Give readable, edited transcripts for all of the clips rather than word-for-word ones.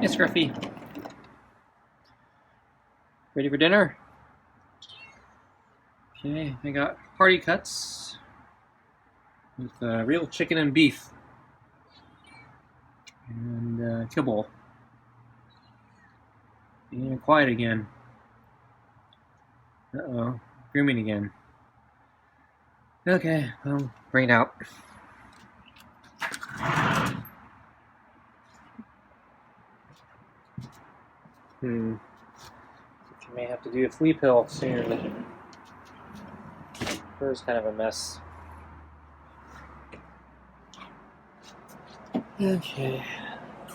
Hey, Scruffy. Ready for dinner? Okay, I got hearty cuts with real chicken and beef and kibble. And quiet again. Uh-oh, grooming again. Okay, well, bring it out. You may have to do a flea pill soon. Fur's kind of a mess. Okay,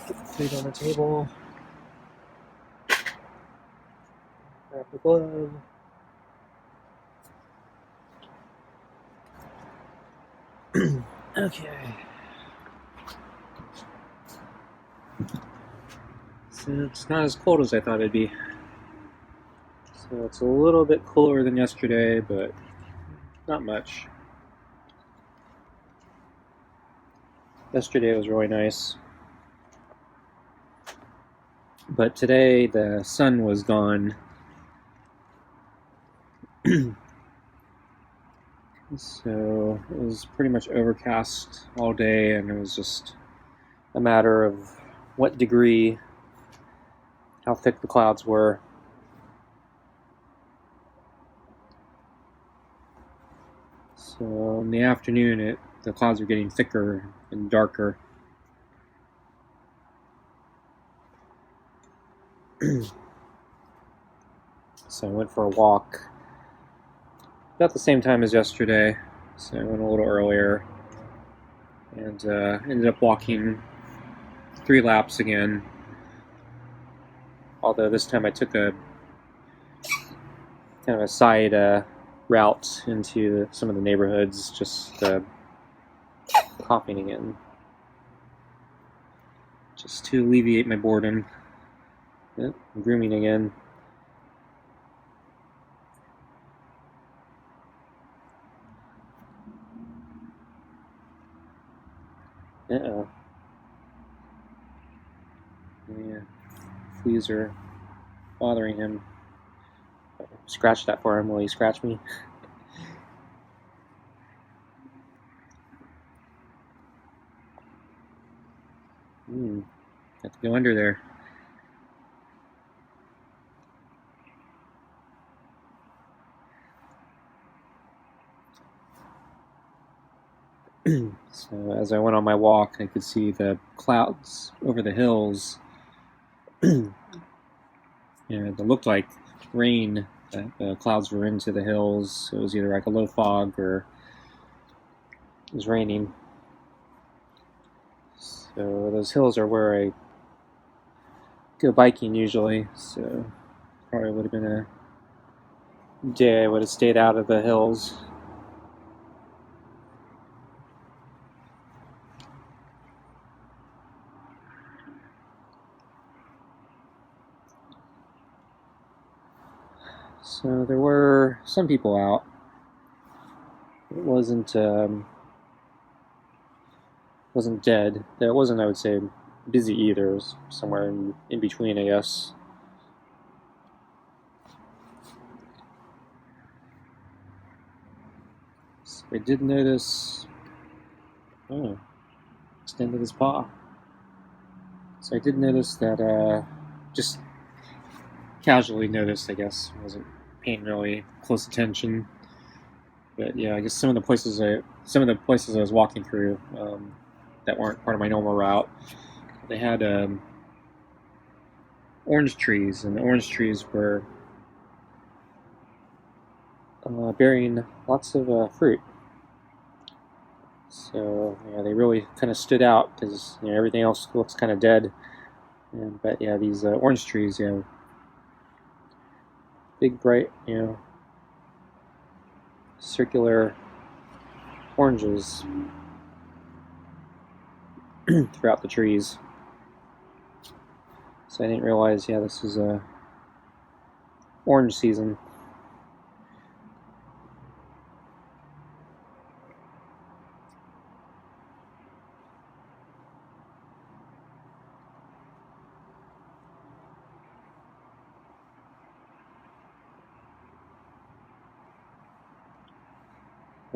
put the food on the table. Grab the glove. Okay. So it's not as cold as I thought it'd be. So it's a little bit cooler than yesterday, but not much. Yesterday was really nice. But today the sun was gone. So it was pretty much overcast all day, and it was just a matter of what degree, how thick the clouds were. So in the afternoon, the clouds were getting thicker and darker. So I went for a walk about the same time as yesterday. So I went a little earlier and ended up walking 3 laps again. Although this time I took a kind of a side route into some of the neighborhoods, just coughing again, just to alleviate my boredom. Yep, grooming again. Uh-oh. Yeah, fleas are bothering him. Scratch that for him. Will he scratch me? Have to go under there. So as I went on my walk, I could see the clouds over the hills. And it looked like rain. The clouds were into the hills. So it was either like a low fog or it was raining. So those hills are where I go biking usually. So probably would have been a day I would have stayed out of the hills. So there were some people out. It wasn't dead. It wasn't, I would say, busy either. It was somewhere in between, I guess. So I did notice. Oh, extended his paw. So I did notice that. Just casually noticed, I guess. Wasn't paying really close attention. But yeah, I guess some of the places I was walking through that weren't part of my normal route, they had orange trees, and the orange trees were bearing lots of fruit. So yeah, they really kind of stood out because everything else looks kind of dead. But yeah, these orange trees, big, bright, circular oranges throughout the trees. So I didn't realize, this was orange season.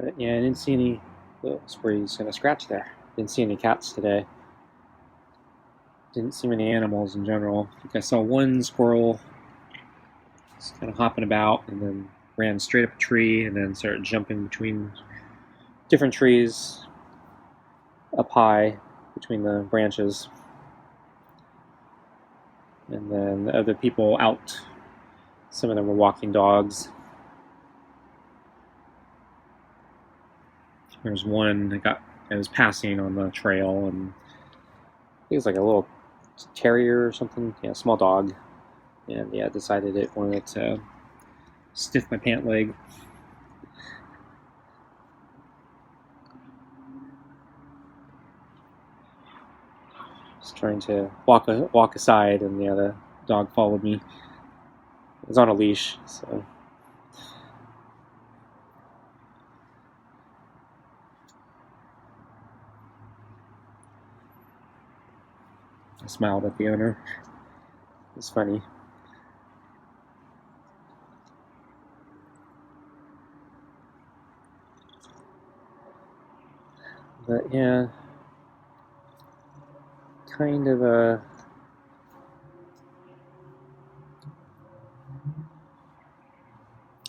But yeah, I didn't see any. That's where he's gonna scratch there. Didn't see any cats today. Didn't see many animals in general. I think I saw one squirrel just kind of hopping about, and then ran straight up a tree, and then started jumping between different trees up high between the branches. And then the other people out. Some of them were walking dogs. There's one that was passing on the trail, and he was like a little terrier or something, yeah, small dog, and yeah, decided it wanted to stiff my pant leg. Just trying to walk aside, and yeah, the dog followed me. It was on a leash, so. I smiled at the owner. It was funny. But yeah, kind of a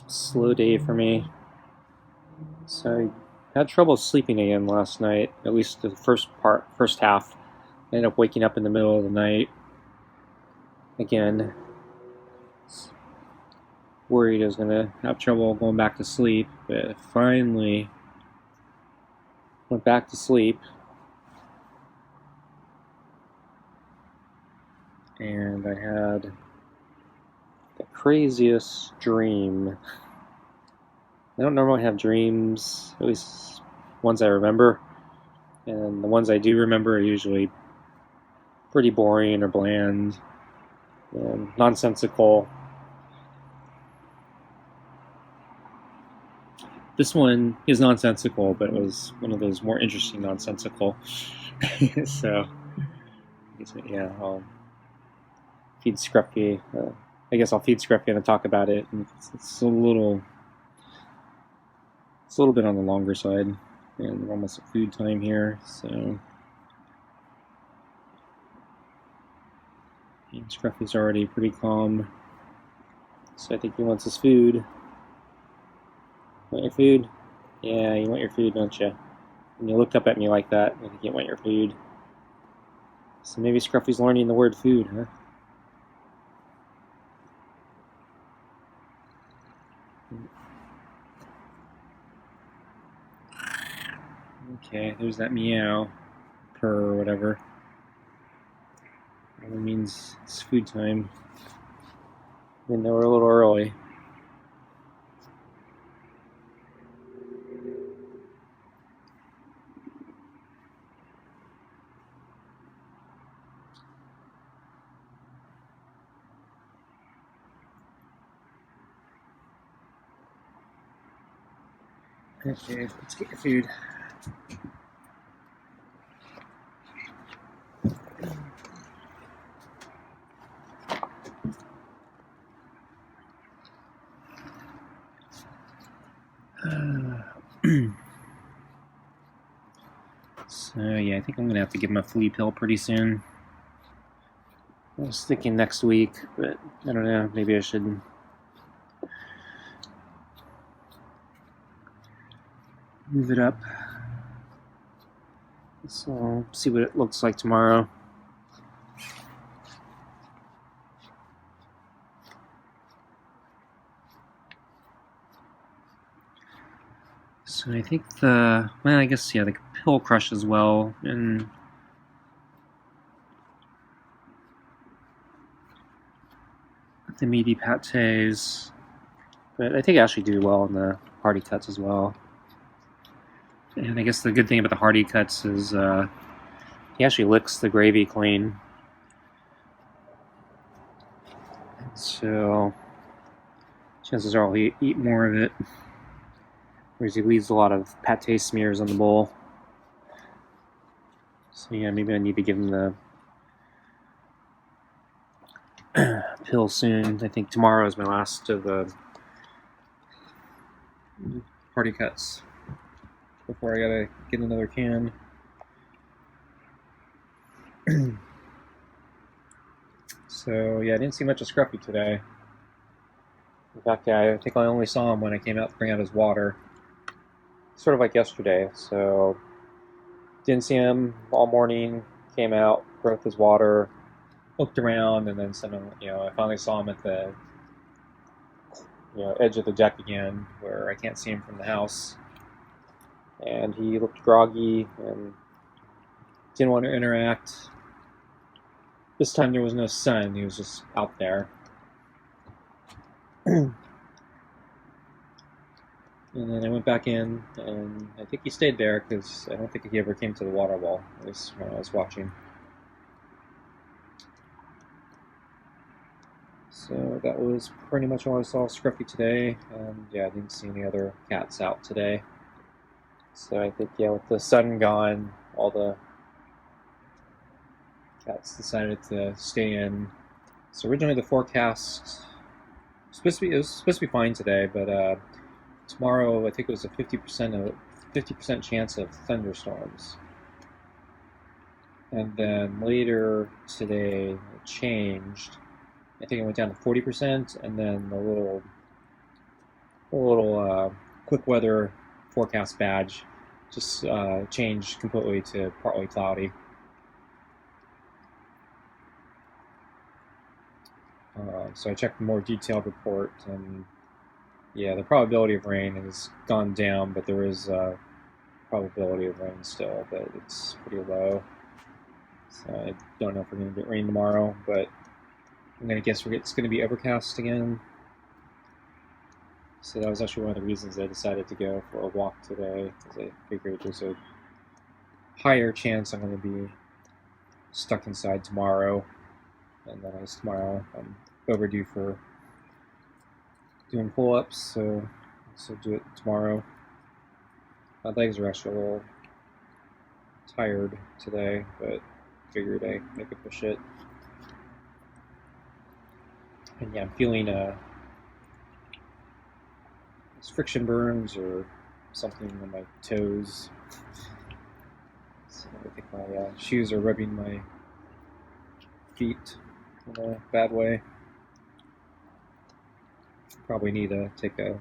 slow day for me. So I had trouble sleeping again last night, at least the first half. I ended up waking up in the middle of the night again. Worried I was gonna have trouble going back to sleep, but finally went back to sleep. And I had the craziest dream. I don't normally have dreams, at least ones I remember. And the ones I do remember are usually pretty boring or bland and nonsensical. This one is nonsensical, but it was one of those more interesting nonsensical. So, yeah, I'll feed Scruffy. I guess I'll feed Scruffy and talk about it. And it's a little bit on the longer side, and we're almost at food time here, so. And Scruffy's already pretty calm, so I think he wants his food. Want your food? Yeah, you want your food, don't you? And you looked up at me like that, I think you want your food. So maybe Scruffy's learning the word food, huh? Okay, there's that meow, purr, or whatever. That means it's food time. Even though we're a little early. Okay, let's get your food. So yeah, I think I'm gonna have to give him a flea pill pretty soon. I was thinking next week, but I don't know, maybe I should move it up. So I'll see what it looks like tomorrow. So I think I guess, yeah, the pill crush as well, and the meaty pates, but I think I actually do well in the hearty cuts as well. And I guess the good thing about the hearty cuts is he actually licks the gravy clean. So chances are I'll eat more of it. Whereas he leaves a lot of pate smears on the bowl. So yeah, maybe I need to give him the pill soon. I think tomorrow is my last of the hearty cuts. before I gotta get another can. So yeah, I didn't see much of Scruffy today. In fact, I think I only saw him when I came out to bring out his water. Sort of like yesterday, so didn't see him all morning, came out, brought his water, looked around, and then I finally saw him at the edge of the deck again, where I can't see him from the house. And he looked groggy and didn't want to interact. This time there was no sun, he was just out there. And then I went back in, and I think he stayed there because I don't think he ever came to the water wall, at least when I was watching. So that was pretty much all I saw of Scruffy today, and yeah, I didn't see any other cats out today. So I think, yeah, with the sun gone, all the cats decided to stay in. So originally the forecast was supposed to be fine today, but tomorrow I think it was a 50% chance of thunderstorms. And then later today it changed. I think it went down to 40%, and then the little quick weather forecast badge just changed completely to partly cloudy. So I checked the more detailed report, and yeah, the probability of rain has gone down, but there is a probability of rain still, but it's pretty low. So I don't know if we're going to get rain tomorrow, but I'm going to guess it's going to be overcast again. So that was actually one of the reasons I decided to go for a walk today, because I figured there's a higher chance I'm going to be stuck inside tomorrow. And then tomorrow I'm overdue for doing pull-ups, so I'll do it tomorrow. My legs are actually a little tired today, but figured I could push it. And yeah, I'm feeling friction burns or something on my toes. So I think my shoes are rubbing my feet in a bad way. Probably need to take a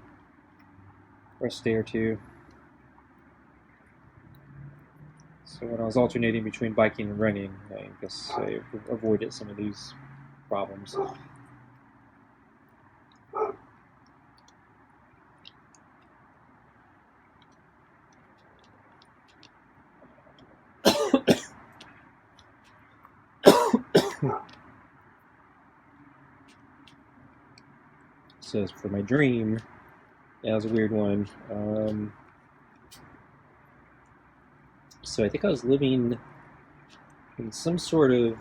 rest day or two. So when I was alternating between biking and running, I guess I avoided some of these problems. So as for my dream, yeah, it was a weird one. So I think I was living in some sort of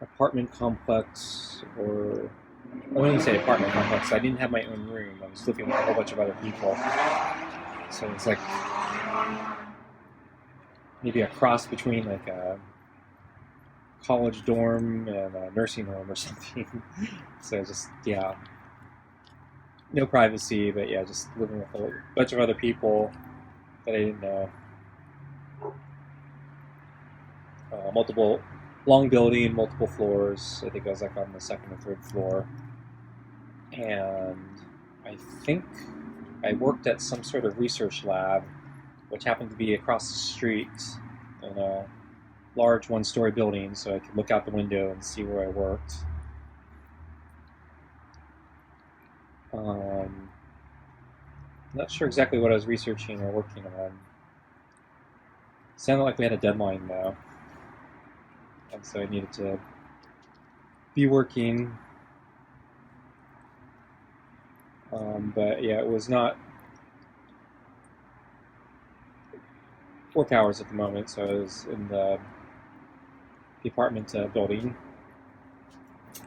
apartment complex, or I wouldn't say apartment complex. I didn't have my own room. I was living with a whole bunch of other people. So it's like maybe a cross between like a college dorm and a nursing home or something. So just, yeah, no privacy, but yeah, just living with a bunch of other people that I didn't know. Long building, multiple floors. I think I was like on the second or third floor. And I think I worked at some sort of research lab, which happened to be across the street in a large one-story building, so I could look out the window and see where I worked. Not sure exactly what I was researching or working on. Sounded like we had a deadline though, and so I needed to be working. But yeah, it was not work hours at the moment, so I was in the apartment building.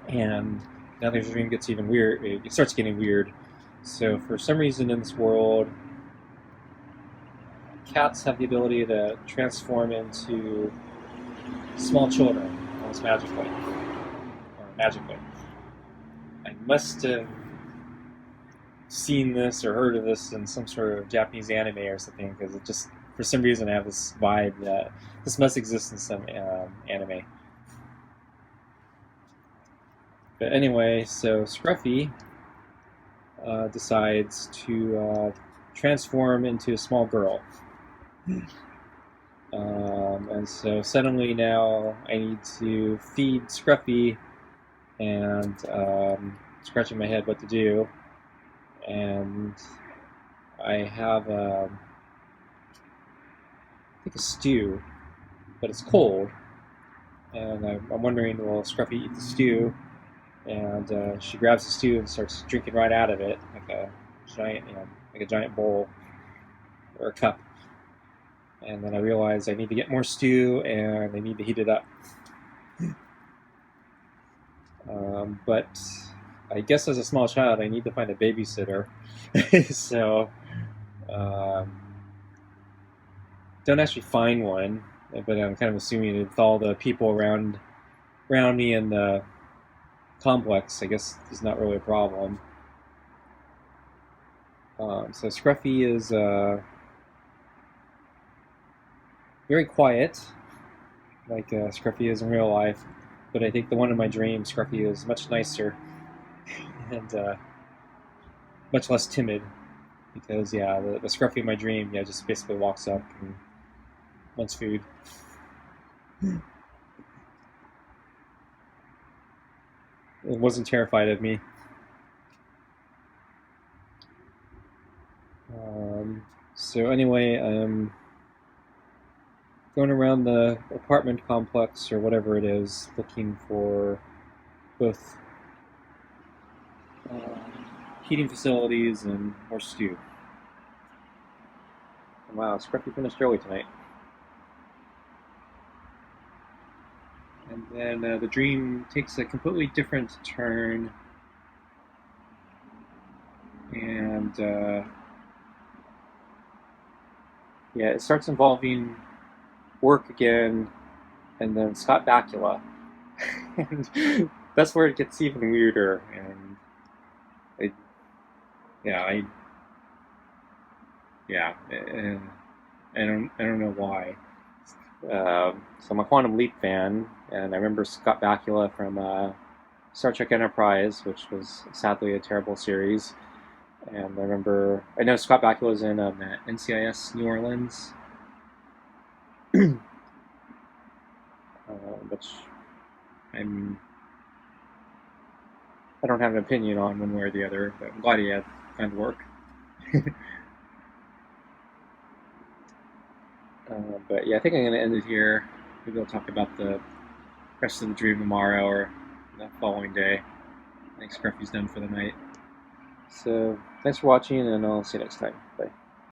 And now the dream gets even weird. It starts getting weird. So for some reason in this world, cats have the ability to transform into small children, almost magically. Or magically. I must have seen this or heard of this in some sort of Japanese anime or something, because it just, for some reason, I have this vibe that this must exist in some anime. But anyway, so Scruffy decides to transform into a small girl. And so suddenly now I need to feed Scruffy, and scratching my head what to do. And I have, I think, a stew, but it's cold. And I'm wondering, will Scruffy eat the stew? And she grabs the stew and starts drinking right out of it, like a giant bowl or a cup. And then I realize I need to get more stew, and I need to heat it up. But I guess as a small child, I need to find a babysitter. So, don't actually find one, but I'm kind of assuming with all the people around me in the complex, I guess is not really a problem. So Scruffy is very quiet, like Scruffy is in real life, but I think the one in my dream, Scruffy, is much nicer and much less timid, because the Scruffy in my dream, just basically walks up and wants food. It wasn't terrified of me. So anyway, I'm going around the apartment complex or whatever it is, looking for both heating facilities and more stew. Wow, Scruffy finished early tonight. And then the dream takes a completely different turn, and it starts involving work again, and then Scott Bakula. And that's where it gets even weirder, and I don't know why. So I'm a Quantum Leap fan, and I remember Scott Bakula from Star Trek Enterprise, which was sadly a terrible series. And I know Scott Bakula was in NCIS New Orleans, which I don't have an opinion on one way or the other, but I'm glad he had kind of work. But I think I'm going to end it here. Maybe I'll talk about the rest of the dream tomorrow or the following day. I think Scruffy's done for the night. So, thanks for watching, and I'll see you next time. Bye.